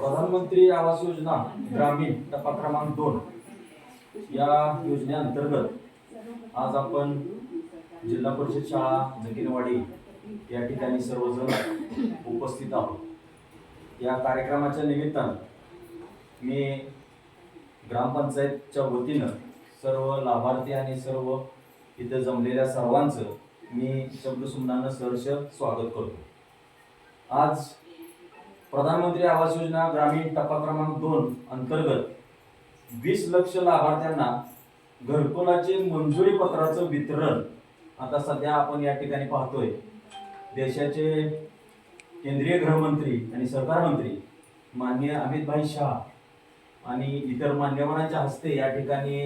प्रधानमंत्री आवास योजना ग्रामीण टप्पा क्रमांक 2 या योजनेअंतर्गत आज आपण जिल्हा परिषद शाळा जकीनवाडी या ठिकाणी सर्वजण उपस्थित आहोत। या कार्यक्रमाच्या निमित्तानं मी ग्रामपंचायतच्या वतीनं सर्व लाभार्थी आणि सर्व इथे जमलेल्या सर्वांचं मी शब्दसुमनानं सहर्ष स्वागत करतो। आज प्रधानमंत्री आवास योजना ग्रामीण टप्पा क्रमांक 2 अंतर्गत 20 लाख लाभार्थ्यांना घरकुलाचे मंजुरी पत्राचं वितरण आता सध्या आपण या ठिकाणी पाहतोय। देशाचे केंद्रीय गृहमंत्री आणि सहकार मंत्री माननीय अमित भाई शाह आणि इतर मान्यवरांच्या हस्ते या ठिकाणी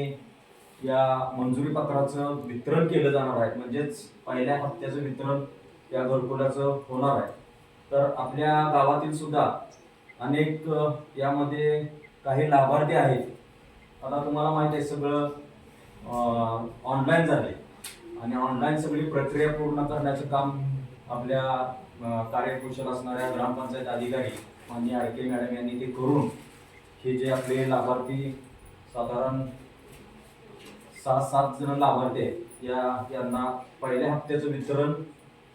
या मंजुरी पत्राचं वितरण केलं जाणार आहे। म्हणजेच पहिल्या हप्त्याचं वितरण या घरकुलाचं होणार आहे। तर आपल्या गावातील सुद्धा अनेक यामध्ये काही लाभार्थी आहेत। आता तुम्हाला माहिती आहे सगळं ऑनलाईन झाले आणि ऑनलाईन सगळी प्रक्रिया पूर्ण करण्याचं काम आपल्या कार्यकुशल असणाऱ्या ग्रामपंचायत अधिकारी माननीय आरके मॅडम यांनी ते करून हे जे आपले लाभार्थी साधारण 6-7 जण लाभार्थी आहेत यांना पहिल्या हप्त्याचं वितरण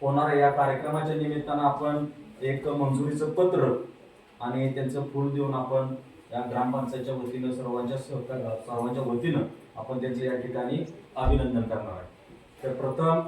होणार आहे। या कार्यक्रमाच्या निमित्तानं आपण एक मंजुरीचं पत्र आणि त्यांचं फूल देऊन आपण या ग्रामपंचायतच्या वतीनं सर्वांच्या वतीनं आपण त्यांचं या ठिकाणी अभिनंदन करणार आहे। तर प्रथम